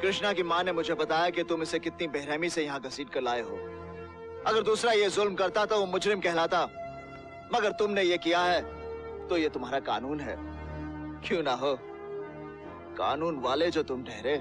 कृष्णा की माँ ने मुझे बताया कि तुम इसे कितनी बेरहमी से यहाँ घसीट कर लाए हो। अगर दूसरा ये जुल्म करता तो वो मुजरिम कहलाता, मगर तुमने ये किया है तो ये तुम्हारा कानून है। क्यों ना हो, कानून वाले जो तुम ठहरे।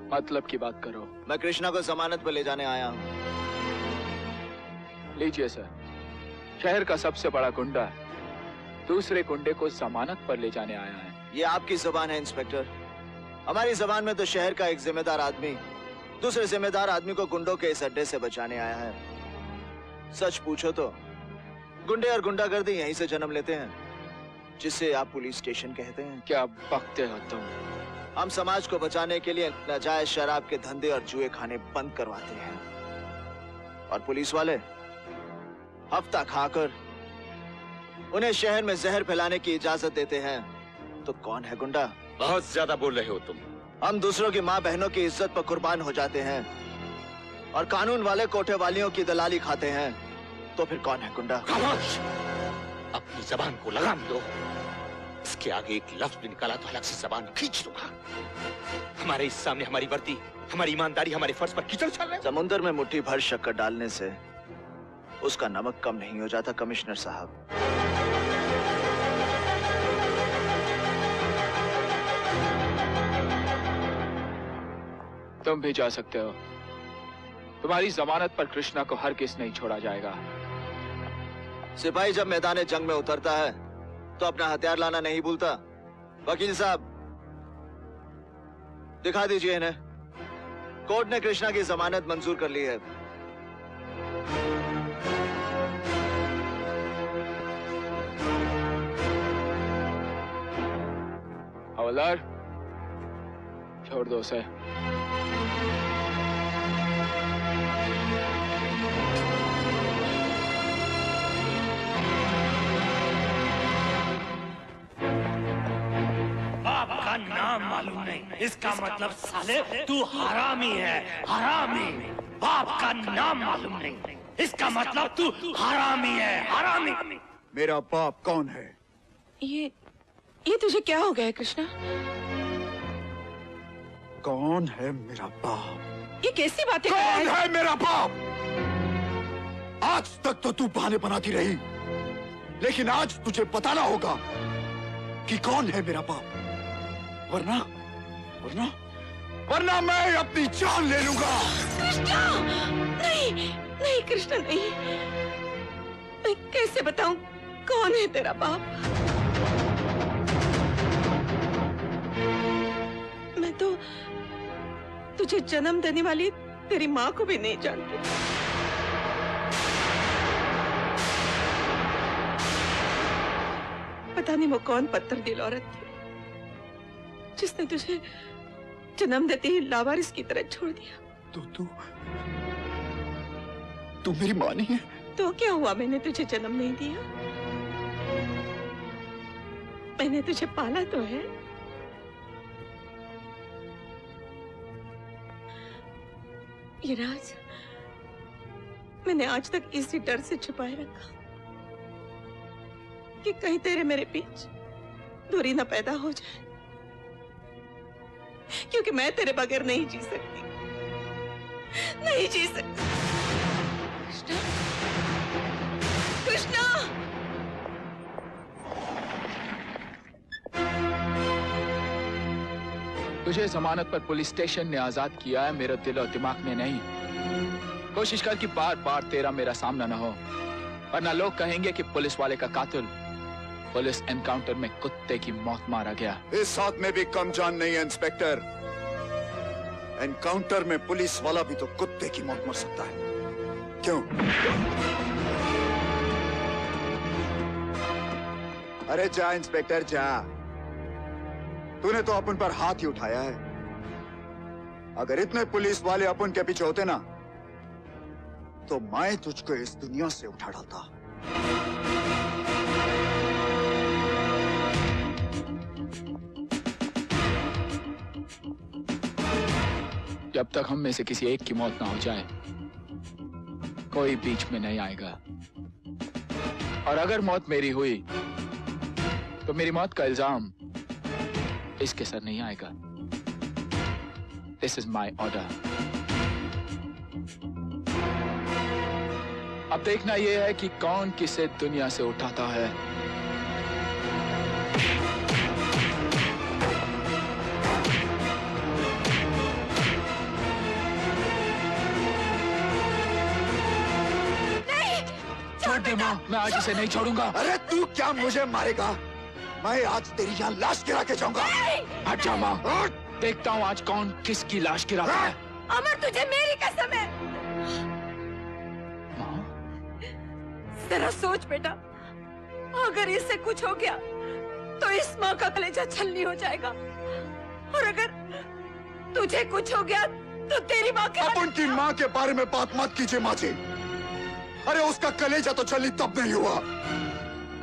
मतलब की बात करो। मैं कृष्णा को जमानत पर ले जाने आया हूँ। लीजिए सर, शहर का सबसे बड़ा गुंडा दूसरे गुंडे को जमानत पर ले जाने आया है। ये आपकी जुबान है इंस्पेक्टर। हमारी जुबान में तो शहर का एक जिम्मेदार आदमी दूसरे जिम्मेदार आदमी को गुंडों के इस अड्डे से बचाने आया है। सच पूछो तो गुंडे और गुंडागर्दी यहीं से जन्म लेते हैं, जिसे आप पुलिस स्टेशन कहते हैं। क्या बकते हो तुम? हम समाज को बचाने के लिए नाजायज शराब के धंधे और जुए खाने बंद करवाते हैं, और पुलिस वाले हफ्ता खाकर उन्हें शहर में जहर फैलाने की इजाजत देते हैं। तो कौन है गुंडा? बहुत ज्यादा बोल रहे हो तुम। हम दूसरों की माँ बहनों की इज्जत पर कुर्बान हो जाते हैं, और कानून वाले कोठे वालियों की दलाली खाते हैं। तो फिर कौन है गुंडा? खामोश! अपनी जबान को लगाम दो। इसके आगे एक लफ्ज भी निकाला तो अलग से जबान खींच दूंगा। हमारे इस सामने हमारी वर्दी, हमारी ईमानदारी, हमारे फर्ज पर कीचड़ चल रहे। समुंदर में मुट्ठी भर शक्कर डालने से उसका नमक कम नहीं हो जाता कमिश्नर साहब। तुम भी जा सकते हो। तुम्हारी जमानत पर कृष्णा को हरगिज़ नहीं छोड़ा जाएगा। सिपाही जब मैदान जंग में उतरता है तो अपना हथियार लाना नहीं भूलता। वकील साहब, दिखा दीजिए इन्हें। कोर्ट ने कृष्णा की जमानत मंजूर कर ली है। हवलदार, छोड़ दो उसे। बाप का नाम मालूम नहीं, इसका मतलब साले तू हरामी है। हरामी। बाप का नाम मालूम नहीं, इसका मतलब तू हरामी है। हरामी। मेरा बाप कौन है? ये तुझे क्या हो गया है कृष्णा? कौन है मेरा बाप? ये कैसी बातें कर कौन रहा है? है मेरा बाप? आज तक तो तू बहाने बनाती रही, लेकिन आज तुझे बताना होगा कि कौन है मेरा बाप, वरना वरना वरना मैं अपनी जान ले लूंगा। कृष्णा! नहीं, नहीं कृष्णा नहीं। मैं कैसे बताऊं कौन है तेरा बाप? मैं तो तुझे जन्म देने वाली तेरी माँ को भी नहीं जानती। पता नहीं वो कौन पत्थर दिल औरत थी जिसने तुझे जन्म देते ही लावारिस की तरह छोड़ दिया। तो तू मेरी माँ नहीं है? तो क्या हुआ, मैंने तुझे जन्म नहीं दिया? मैंने तुझे पाला तो है। ये राज मैंने आज तक इसी डर से छुपाए रखा कि कहीं तेरे मेरे बीच दूरी न पैदा हो जाए, क्योंकि मैं तेरे बगैर नहीं जी सकती, नहीं जी सकती। कृष्णा, कृष्णा! तुझे जमानत पर पुलिस स्टेशन ने आजाद किया है, मेरे दिल और दिमाग ने नहीं। कोशिश कर कि बार बार तेरा मेरा सामना ना हो, वरना लोग कहेंगे कि पुलिस वाले का कातिल पुलिस एनकाउंटर में कुत्ते की मौत मारा गया। इस हाथ में भी कम जान नहीं है इंस्पेक्टर। एनकाउंटर में पुलिस वाला भी तो कुत्ते की मौत मर सकता है। क्यों? अरे जा इंस्पेक्टर जा, तूने तो अपन पर हाथ ही उठाया है। अगर इतने पुलिस वाले अपन के पीछे होते ना, तो मैं तुझको इस दुनिया से उठा डालता। जब तक हम में से किसी एक की मौत ना हो जाए, कोई बीच में नहीं आएगा। और अगर मौत मेरी हुई तो मेरी मौत का इल्जाम इसके सर नहीं आएगा। This is my order. अब देखना यह है कि कौन किसे दुनिया से उठाता है। छोड़ दे माँ, मैं आज इसे नहीं छोड़ूंगा। अरे तू क्या मुझे मारेगा? मैं आज तेरी यहाँ लाश गिरा के जाऊंगा। हट जा माँ, देखता हूँ आज कौन किसकी लाश गिराता है। अमर, तुझे मेरी कसम है। माँ, जरा सोच बेटा, अगर इससे कुछ हो गया तो इस माँ का कलेजा छलनी हो जाएगा, और अगर तुझे कुछ हो गया तो तेरी माँ के अपन की माँ के बारे में बात मत कीजिए माँ जी। अरे उसका कलेजा तो छलनी तब नहीं हुआ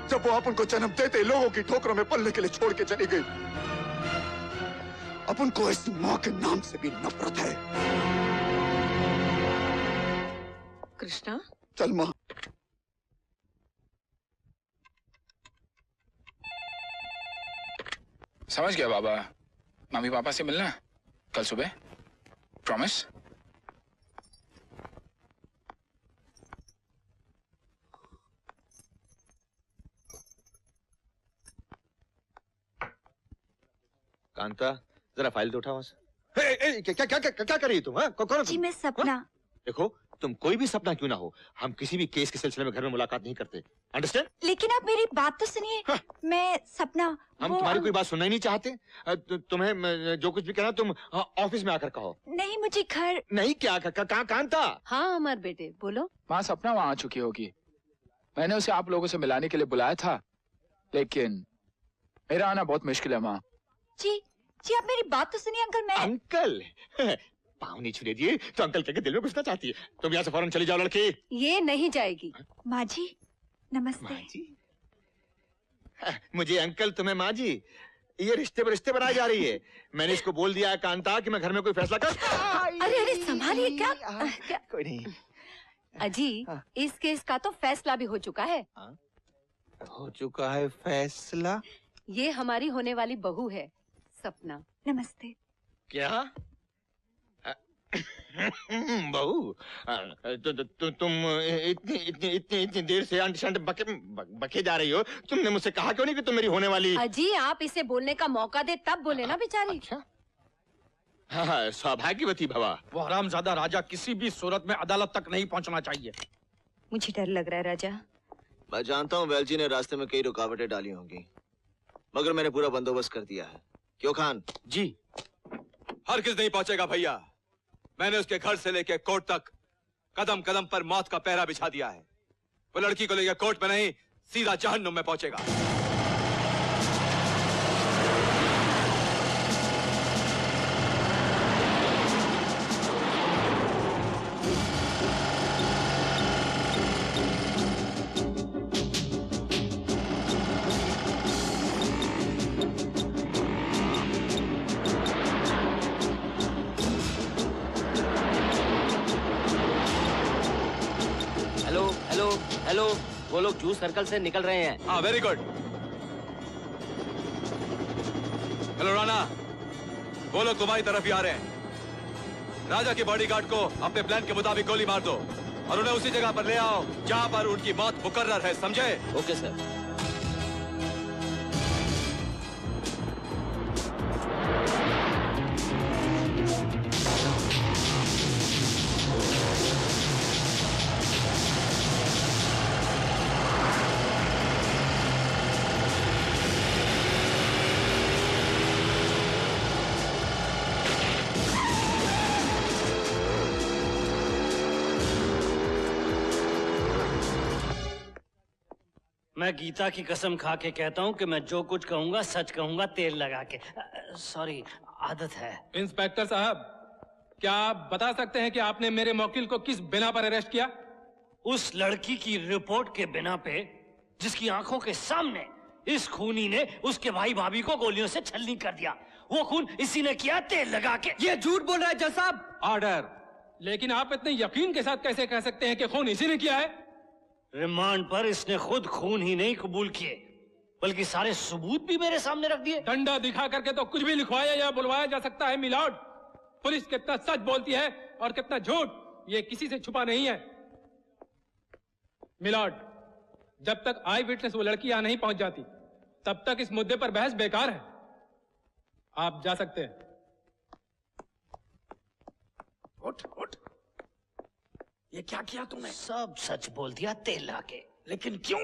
जब वो अपन को जन्म देते लोगों की ठोकरों में पलने के लिए छोड़ के चली गई। अपन को इस माँ के नाम से भी नफरत है। कृष्णा, चल माँ। समझ गया बाबा, मम्मी पापा से मिलना कल सुबह, प्रॉमिस। कांता, जरा फाइल तो उठा वहां से। क्या क्या क्या क्या कर रही तुम? कौन? जी मैं सपना। देखो, तुम कोई भी सपना क्यों ना हो, हम किसी भी केस के सिलसिले में घर में मुलाकात नहीं करते। अंडरस्टैंड? लेकिन आप मेरी बात तो सुनिए। हाँ। मैं सपना, हम तुम्हारी कोई बात सुनना ही नहीं चाहते। तुम्हें जो कुछ भी कहना तुम ऑफिस में आकर कहो। नहीं, मुझे घर। नहीं क्या कांता? हाँ अमर बेटे, बोलो। माँ, सपना वहां आ चुकी होगी। मैंने उसे आप लोगों से मिलाने के लिए बुलाया था, लेकिन मेरा आना बहुत मुश्किल है माँ। जी जी, आप मेरी बात तो सुनिए अंकल। मैं अंकल? पाँव नहीं छूने दिए तो अंकल के दिल में घुसना चाहती है। तुम यहाँ से फौरन चली जाओ लड़की। ये नहीं जाएगी। माँ जी नमस्ते। माँ जी? मुझे अंकल, तुम्हें माँ जी? ये रिश्ते पर रिश्ते बनाई जा रही है। मैंने इसको बोल दिया है कांता कि मैं घर में कोई फैसला कर। अरे अरे संभालिए। क्या कोई नहीं। अजी, इस केस का तो फैसला भी हो चुका है। हो चुका है फैसला? ये हमारी होने वाली बहू है सपना। नमस्ते। क्या? बहू, तुम इतनी देर से अंट बके जा रही हो। तुमने मुझसे कहा क्यों नहीं कि तुम मेरी होने वाली? अजी, आप इसे बोलने का मौका दे तब बोले ना बेचारी। अच्छा? हाँ, सौभाग्यवती भवा। वो हरामजादा राजा किसी भी सूरत में अदालत तक नहीं पहुंचना चाहिए। मुझे डर लग रहा है राजा। मैं जानता हूँ वेल जी ने रास्ते में कई रुकावटें डाली होंगी, मगर मैंने पूरा बंदोबस्त कर दिया है। क्यों खान? जी। हर किस नहीं पहुंचेगा भैया। मैंने उसके घर से लेकर कोर्ट तक कदम कदम पर मौत का पहरा बिछा दिया है। वो लड़की को लेकर कोर्ट में नहीं, सीधा जहन्नुम में पहुंचेगा। हेलो, वो लोग जूस सर्कल से निकल रहे हैं। हाँ, वेरी गुड। हेलो राणा, वो लोग तुम्हारी तरफ ही आ रहे हैं। राजा के बॉडीगार्ड को अपने प्लान के मुताबिक गोली मार दो और उन्हें उसी जगह पर ले आओ जहां पर उनकी मौत मुकर्रर है, समझे? Okay sir. मैं गीता की कसम खा के कहता हूँ कि मैं जो कुछ कहूंगा सच कहूंगा, तेल लगा के। सॉरी, आदत है। इंस्पेक्टर साहब, क्या आप बता सकते हैं कि आपने मेरे मौकिल को किस बिना पर अरेस्ट किया? उस लड़की की रिपोर्ट के बिना पे, जिसकी आंखों के सामने इस खूनी ने उसके भाई भाभी को गोलियों से छलनी कर दिया। वो खून इसी ने किया, तेल लगा के। ये झूठ बोल रहा है जज साहब। ऑर्डर। लेकिन आप इतने यकीन के साथ कैसे कह सकते हैं कि खून इसी ने किया है? रिमांड पर इसने खुद खून ही नहीं कबूल किए, बल्कि सारे सबूत भी मेरे सामने रख दिए। डंडा दिखा करके तो कुछ भी लिखवाया या बुलवाया जा सकता है मिलॉर्ड। पुलिस कितना सच बोलती है और कितना झूठ, ये किसी से छुपा नहीं है। मिलॉर्ड, जब तक आई विटनेस वो लड़की यहां नहीं पहुंच जाती, तब तक इस मुद्दे पर बहस बेकार है। आप जा सकते हैं। उठ उठ। ये क्या किया तूने? सब सच बोल दिया तेल लाके। लेकिन क्यों?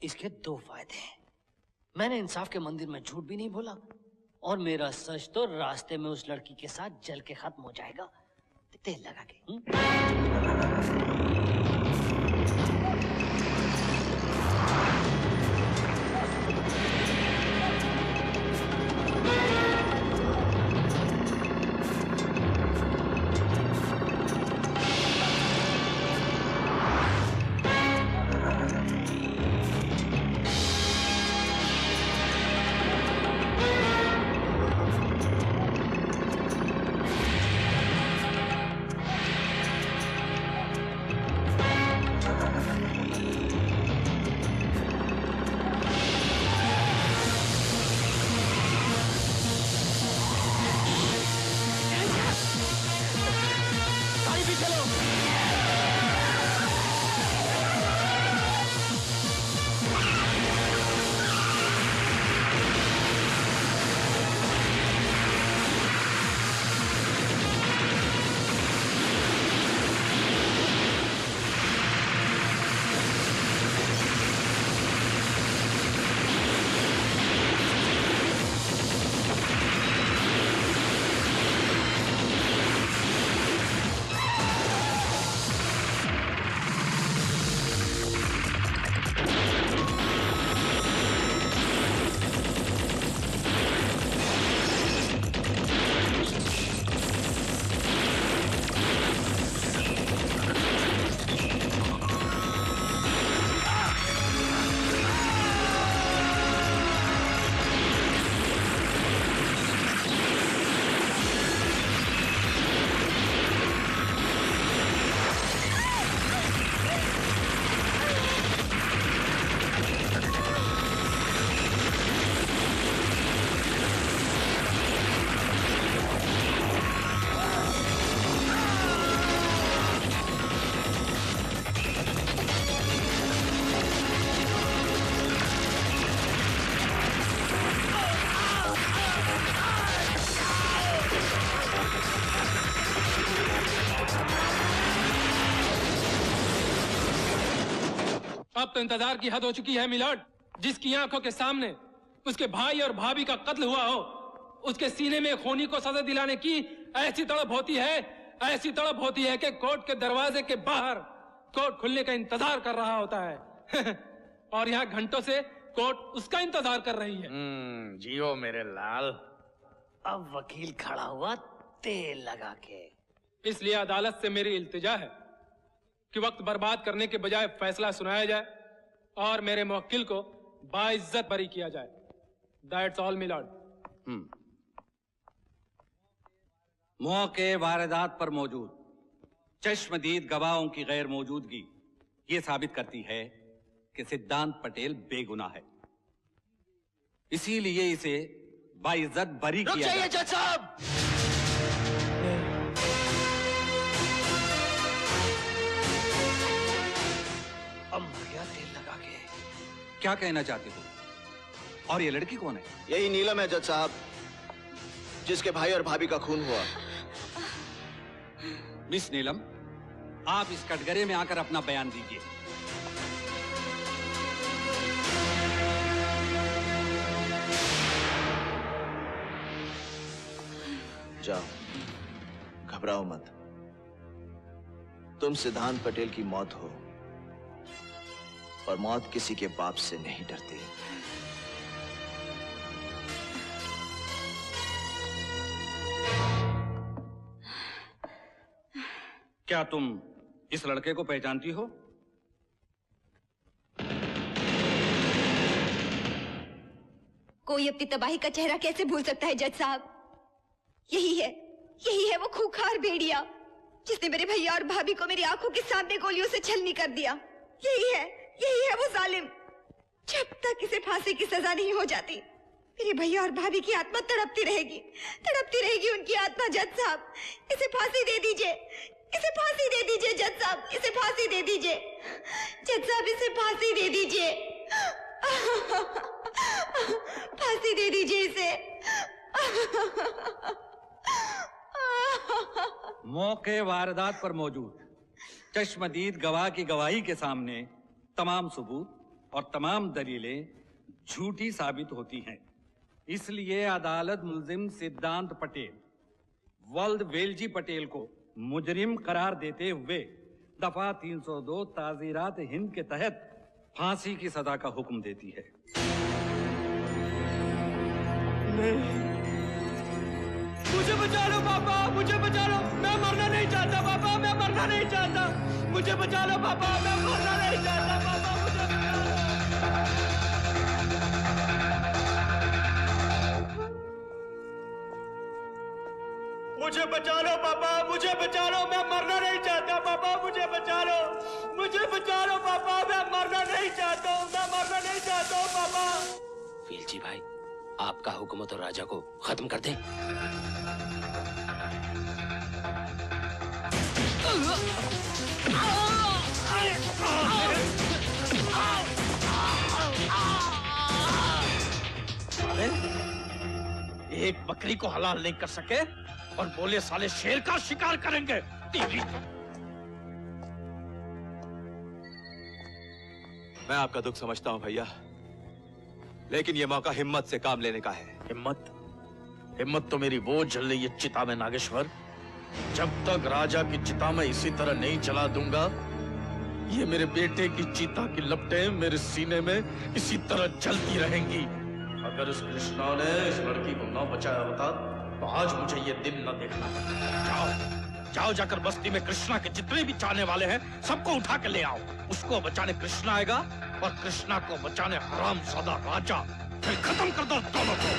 इसके दो फायदे हैं। मैंने इंसाफ के मंदिर में झूठ भी नहीं बोला, और मेरा सच तो रास्ते में उस लड़की के साथ जल के खत्म हो जाएगा तेल लगा के। अब तो इंतजार की हद हो चुकी है मिलॉर्ड। जिसकी आंखों के सामने उसके भाई और भाभी का कत्ल हुआ हो, उसके सीने में खूनी को सजा दिलाने की ऐसी तड़प होती है कि कोर्ट के दरवाजे के बाहर कोर्ट खुलने का इंतजार कर रहा होता है। और यहाँ घंटों से कोर्ट उसका इंतजार कर रही है। जियो मेरे लाल। अब वकील खड़ा हुआ तेल लगा के। इसलिए अदालत से मेरी इल्तिजा है कि वक्त बर्बाद करने के बजाय फैसला सुनाया जाए और मेरे मुवक्किल को बाइज्जत बरी किया जाए। That's all milord. मौके वारदात पर मौजूद चश्मदीद गवाहों की गैर मौजूदगी ये साबित करती है कि सिद्धांत पटेल बेगुनाह है, इसीलिए इसे बाइज्जत बरी किया जाए। जज साहब, अब मर गया तेल लगा के। क्या कहना चाहते हो? और ये लड़की कौन है? यही नीलम है जज साहब, जिसके भाई और भाभी का खून हुआ। मिस नीलम, आप इस कटघरे में आकर अपना बयान दीजिए। जाओ, घबराओ मत। तुम सिद्धांत पटेल की मौत हो, और मौत किसी के बाप से नहीं डरती। क्या तुम इस लड़के को पहचानती हो? कोई अपनी तबाही का चेहरा कैसे भूल सकता है जज साहब? यही है वो खूंखार भेड़िया जिसने मेरे भैया और भाभी को मेरी आंखों के सामने गोलियों से छलनी कर दिया। यही है वो जालिम। जब तक इसे फांसी की सजा नहीं हो जाती, मेरे भैया और भाभी की आत्मा तड़पती रहेगी उनकी आत्मा। जज साहब, इसे फांसी दे दीजिए, इसे फांसी दे दीजिए जज साहब, इसे फांसी दे दीजिए जज साहब, इसे फांसी दे दीजिए, फांसी दे दीजिए इसे। मौके वारदात पर मौजूद चश्मदीद गवाह की गवाही के सामने तमाम सबूत और तमाम दलीलें झूठी साबित होती हैं। इसलिए अदालत मुल्जिम सिद्धांत पटेल वल्द वेलजी पटेल को मुजरिम करार देते हुए दफा 302 ताजीरात हिंद के तहत फांसी की सजा का हुक्म देती है। मुझे बचा लो पापा, मुझे बचा लो, मैं मरना नहीं चाहता पापा, मैं मरना नहीं चाहता, मुझे बचा लो पापा, मैं मरना नहीं चाहता पापा, मुझे बचा लो पापा, मुझे बचा लो, मैं मरना नहीं चाहता पापा, मुझे बचा लो, मुझे बचा लो पापा, मैं मरना नहीं चाहता हूँ, मैं मरना नहीं चाहता हूँ पापा। वेलजी भाई, आपका हुक्म तो राजा को खत्म कर दें। एक बकरी को हलाल नहीं कर सके और बोले साले शेर का शिकार करेंगे। मैं आपका दुख समझता हूं भैया, लेकिन ये मौका हिम्मत से काम लेने का है। हिम्मत तो मेरी वो जल रही है चिता में नागेश्वर। जब तक राजा की चिता में इसी तरह नहीं जला दूंगा, ये मेरे बेटे की चिता की लपटें मेरे सीने में इसी तरह जलती रहेंगी। अगर इस कृष्णा ने इस लड़की को न बचाया होता तो आज मुझे ये दिन न देखना पड़ता। जाओ जाओ, जाकर बस्ती में कृष्णा के जितने भी चाहने वाले हैं सबको उठा के ले आओ। उसको बचाने कृष्णा आएगा और कृष्णा को बचाने हरामजादा राजा। फिर खत्म कर दो दोनों को।